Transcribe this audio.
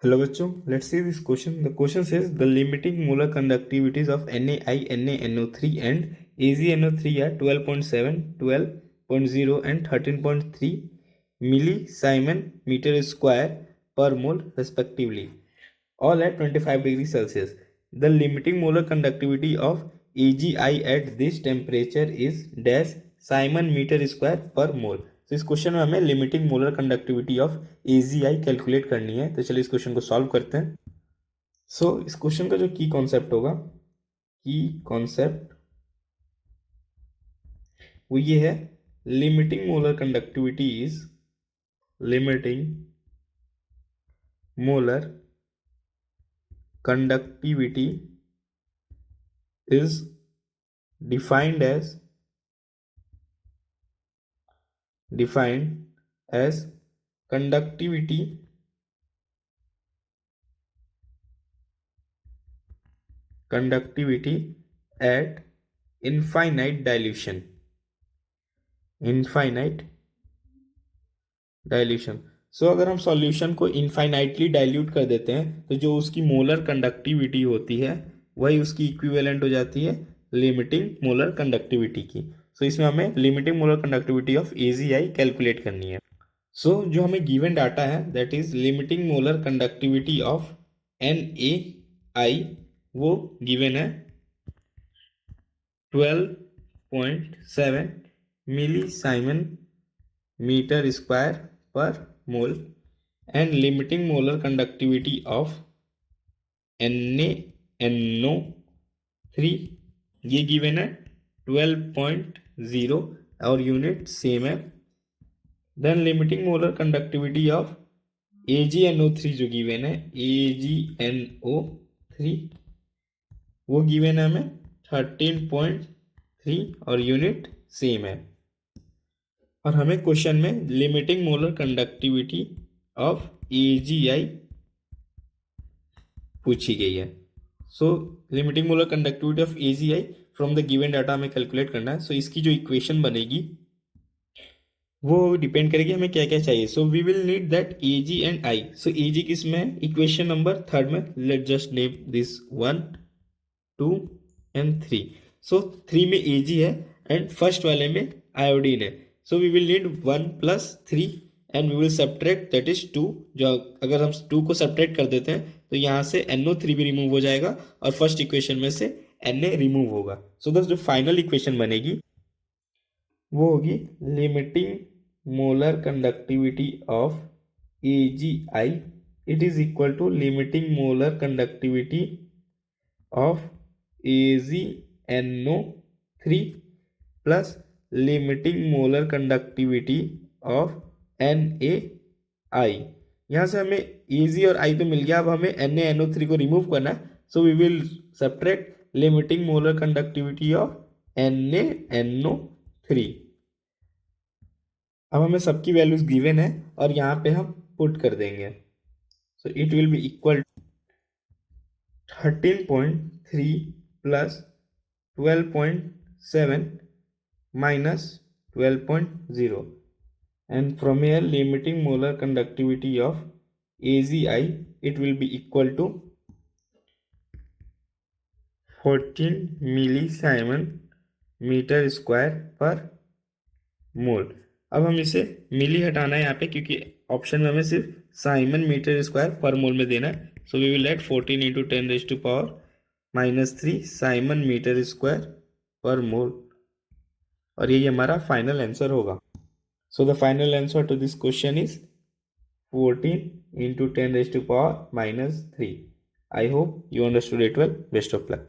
Hello bachcho, let's see this question. The question says the limiting molar conductivities of NaI, NaNO3 and AgNO3 are 12.7, 12.0 and 13.3 millisiemen meter square per mole respectively, all at 25 degrees Celsius. The limiting molar conductivity of AgI at this temperature is dash Simon meter square per mole. तो इस question में हमें limiting molar conductivity of AgI calculate करनी है। तो चलिए इस question को सॉल्व करते हैं। इस क्वेश्चन का जो की कॉन्सेप्ट होगा, की कॉन्सेप्ट वो ये है, limiting molar conductivity is limiting molar conductivity is defined as conductivity at infinite dilution. अगर हम सॉल्यूशन को इनफाइनाइटली डाइल्यूट कर देते हैं तो जो उसकी मोलर कंडक्टिविटी होती है वही उसकी इक्विवेलेंट हो जाती है लिमिटिंग मोलर कंडक्टिविटी की। इसमें हमें limiting molar conductivity of AgI calculate करनी है। जो हमें गिवन डाटा है that is limiting molar conductivity of NaI, वो गिवन है 12.7 millisiemens metre square per mole and limiting molar conductivity of NaNO3 ये गिवन है 12.0 और यूनिट सेम है। Then limiting molar conductivity of AgNO3 जो गिवन है AgNO3 वो गिवन है हमें 13.3 और यूनिट सेम है। और हमें क्वेश्चन में limiting molar conductivity of AgI पूछी गई है। Limiting molar conductivity of AgI from the given data हमें कैलकुलेट करना है। इसकी जो इक्वेशन बनेगी वो डिपेंड करेगी हमें क्या क्या चाहिए। We will need that Ag and I। Ag किस में है? इक्वेशन नंबर 3 में। Let just name this 1, 2 and 3। 3 में Ag है एंड फर्स्ट वाले में आयोडीन है। we will need 1 plus 3 and we will subtract, that is 2। जो अगर हम 2 को सब्ट्रैक्ट कर देते हैं तो यहाँ से NO3 भी रिमूव हो जाएगा और फर्स्ट इक्वेशन में से Na रिमूव होगा। जो फाइनल इक्वेशन बनेगी वो होगी limiting molar conductivity of AgI it is equal to limiting molar conductivity of AgNO3 plus limiting molar conductivity of NaI। यहाँ से हमें Ag और I तो मिल गया, अब हमें NaNO3 को रिमूव करना है। We will subtract limiting molar conductivity of NaNO3। अब हमें सबकी वैल्यूज गिवन है और यहाँ पे हम पुट कर देंगे। It will be equal 13.3 plus 12.7 minus 12.0 and from here limiting molar conductivity of AgI it will be equal to 14 millisiemen meter square per mole। अब हम इसे मिली हटाना है यहाँ पे क्योंकि ऑप्शन में हमें सिर्फ साइमन मीटर स्क्वायर पर मोल में देना है। We will add 14 into 10⁻³ siemens metre square per mole और यही हमारा फाइनल आंसर होगा। The final answer to this question is 14 into 10⁻³ I hope you understood it well. Best of luck.